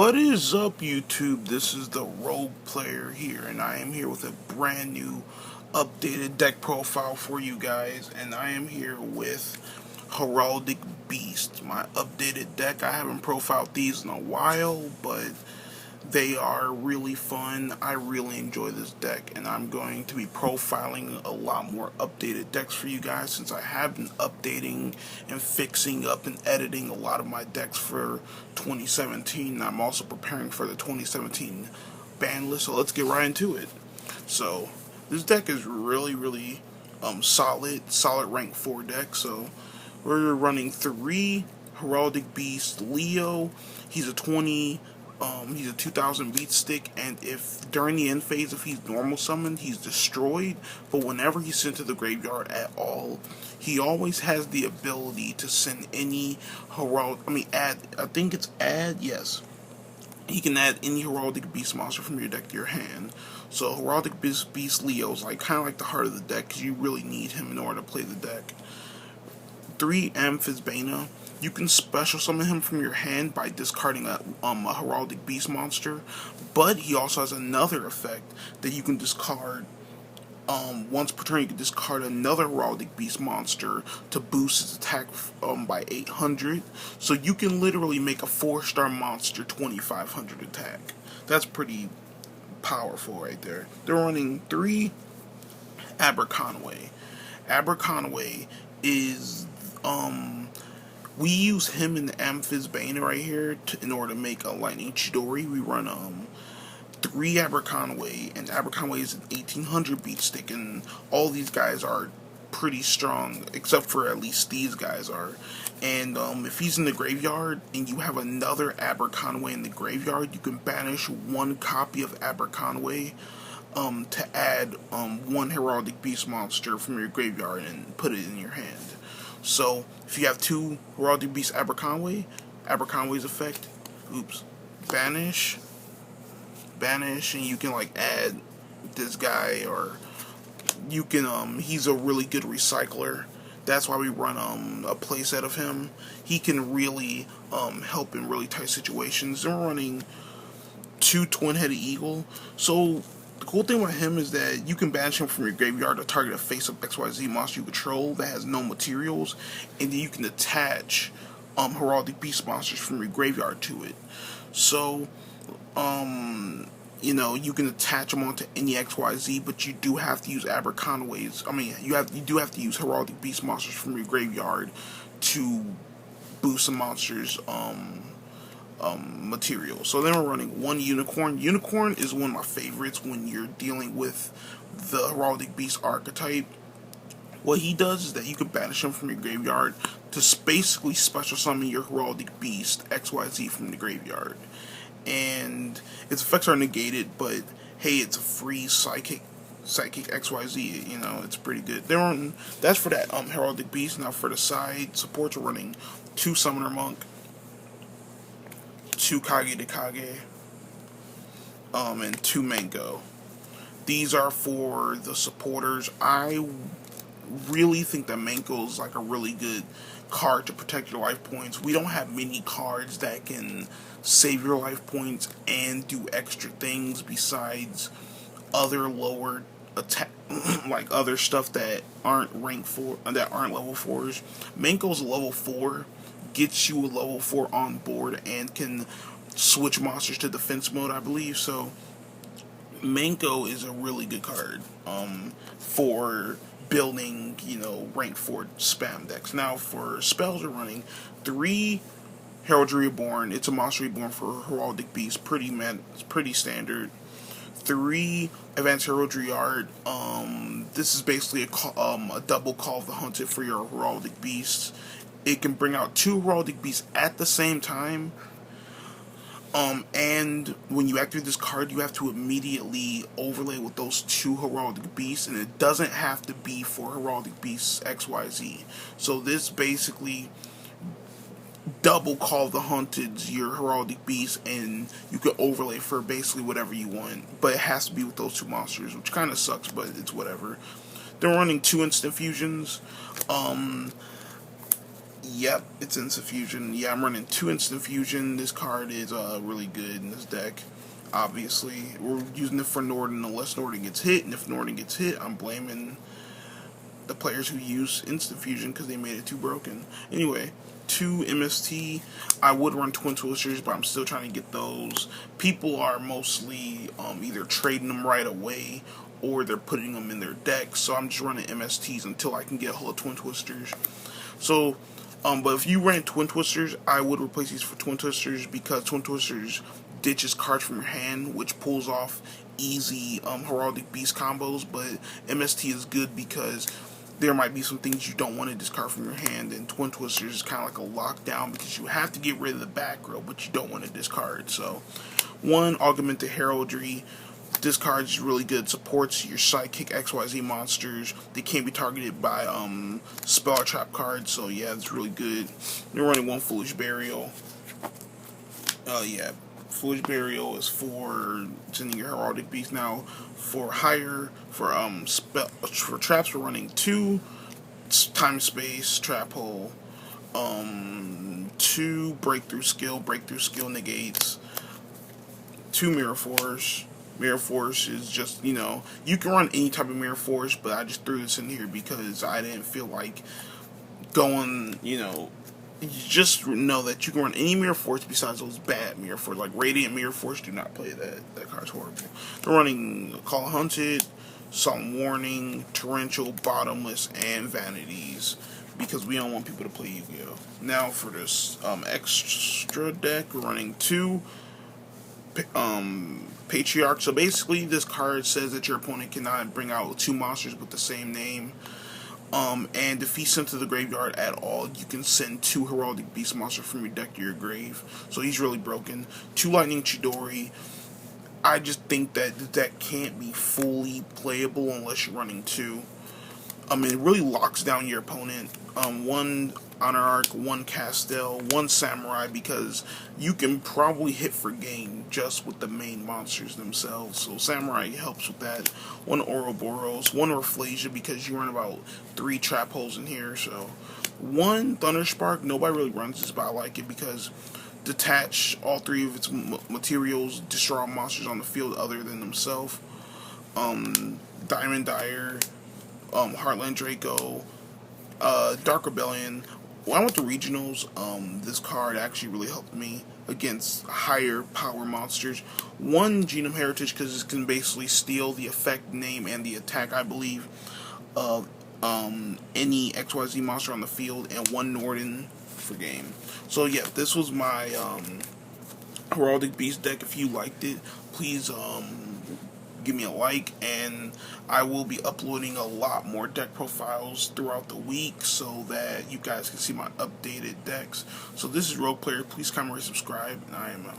What is up, YouTube? This is the Rogue Player here, and I am here with a brand new updated deck profile for you guys. And I am here with Heraldic Beast, my updated deck. I haven't profiled these in a while, but they are really fun. I really enjoy this deck, and I'm going to be profiling a lot more updated decks for you guys since I have been updating and fixing up and editing a lot of my decks for 2017. I'm also preparing for the 2017 ban list, so let's get right into it. So this deck is really solid rank 4 deck. So we're running 3 Heraldic Beast Leo. He's a 2000 beat stick, and if during the end phase, if he's normal summoned, he's destroyed. But whenever he's sent to the graveyard at all, he always has the ability to send any add. I think it's add. Yes, he can add any Heraldic Beast monster from your deck to your hand. So Heraldic Beast Leo is kind of like the heart of the deck because you really need him in order to play the deck. 3 Amphisbaena. You can special summon him from your hand by discarding a Heraldic Beast monster, but he also has another effect that you can discard. Once per turn, you can discard another Heraldic Beast monster to boost its attack by 800. So you can literally make a 4-star monster 2500 attack. That's pretty powerful right there. They're running 3 Aberconway. Aberconway is we use him in the Amphisbaena right here in order to make a Lightning Chidori. We run 3 Aberconway, and Aberconway is an 1800 beat stick, and all these guys are pretty strong, except for at least these guys are. And if he's in the graveyard and you have another Aberconway in the graveyard, you can banish 1 copy of Aberconway to add 1 Heraldic Beast monster from your graveyard and put it in your hand. So if you have 2 Heraldic Beast Aberconway's effect, banish, and you can add this guy, or you can he's a really good recycler. That's why we run a playset of him. He can really help in really tight situations. They're running 2 Twin-Headed Eagle. So the cool thing about him is that you can banish him from your graveyard to target a face-up XYZ monster you control that has no materials, and then you can attach Heraldic Beast monsters from your graveyard to it. So, you can attach them onto any XYZ, but you do have to use Aberconways. You do have to use Heraldic Beast monsters from your graveyard to boost the monsters' material. So then we're running 1 Unicorn. Unicorn is one of my favorites when you're dealing with the Heraldic Beast archetype. What he does is that you can banish him from your graveyard to basically special summon your Heraldic Beast XYZ from the graveyard. And its effects are negated, but hey, it's a free psychic XYZ, it's pretty good. That's for that Heraldic Beast. Now for the side supports, we're running 2 Summoner Monk, 2 Kage de Kage, and 2 Mango. These are for the supporters. I really think that Mango is a really good card to protect your life points. We don't have many cards that can save your life points and do extra things besides other lower attack, other stuff that aren't rank 4, that aren't level 4s. Mango's level 4. Gets you a level 4 on board and can switch monsters to defense mode, I believe. So Mango is a really good card for building, rank 4 spam decks. Now for spells, we're running 3 Heraldry Reborn. It's a monster reborn for Heraldic Beast. It's pretty standard. 3 Advanced Heraldry Art. This is basically a double Call of the Hunted for your Heraldic Beasts. It can bring out 2 Heraldic Beasts at the same time. And when you activate this card, you have to immediately overlay with those 2 Heraldic Beasts, and it doesn't have to be for Heraldic Beasts XYZ. So this basically double Call the Hunted's your Heraldic Beast, and you can overlay for basically whatever you want. But it has to be with those 2 monsters, which kind of sucks, but it's whatever. They're running 2 Instant Fusions. Yep, it's Instant Fusion. Yeah, I'm running 2 Instant Fusion. This card is really good in this deck. Obviously, we're using it for Norden unless Norden gets hit, and if Norden gets hit, I'm blaming the players who use Instant Fusion because they made it too broken. Anyway, 2 MST. I would run Twin Twisters, but I'm still trying to get those. People are mostly either trading them right away or they're putting them in their deck, so I'm just running MSTs until I can get a hold of Twin Twisters. So, but if you ran Twin Twisters, I would replace these for Twin Twisters because Twin Twisters ditches cards from your hand, which pulls off easy Heraldic Beast combos. But MST is good because there might be some things you don't want to discard from your hand, and Twin Twisters is kind of like a lockdown because you have to get rid of the back row, but you don't want to discard. So, one, Augmented Heraldry. This card is really good. Supports your Sidekick XYZ monsters. They can't be targeted by spell or trap cards, so yeah, it's really good. They're running 1 Foolish Burial. Yeah, Foolish Burial is for sending your Heraldic Beast. Now, for higher, for traps, we're running 2 Time Space Trap Hole, 2 Breakthrough Skill negates, 2 Mirror Force. Mirror Force is just, you can run any type of Mirror Force, but I just threw this in here because I didn't feel like going, you just know that you can run any Mirror Force besides those bad Mirror Force. Like Radiant Mirror Force, do not play that. That card's horrible. They're running Call Hunted, Solemn Warning, Torrential, Bottomless, and Vanities because we don't want people to play Yu-Gi-Oh! Now for this extra deck, we're running 2 Patriarch. So basically this card says that your opponent cannot bring out 2 monsters with the same name. And if he's sent to the graveyard at all, you can send 2 Heraldic Beast monsters from your deck to your grave. So he's really broken. 2 Lightning Chidori. I just think that the deck can't be fully playable unless you're running 2. It really locks down your opponent. 1 Honor Arc, 1 Castel, 1 Samurai, because you can probably hit for game just with the main monsters themselves. So Samurai helps with that. 1 Ouroboros, 1 Rafflesia, because you run about 3 trap holes in here. So 1 Thunderspark, nobody really runs this, but I like it because detach all 3 of its materials, destroy all monsters on the field other than themselves. Diamond Dyer, Heartland Draco, Dark Rebellion. When I went to regionals, this card actually really helped me against higher power monsters. 1 Genome Heritage because it can basically steal the effect, name, and the attack, I believe, of any XYZ monster on the field, and 1 Norden for game. So yeah, this was my Heraldic Beast deck. If you liked it, please give me a like, and I will be uploading a lot more deck profiles throughout the week so that you guys can see my updated decks. So this is Rogue Player. Please comment, rate, subscribe, and I am out.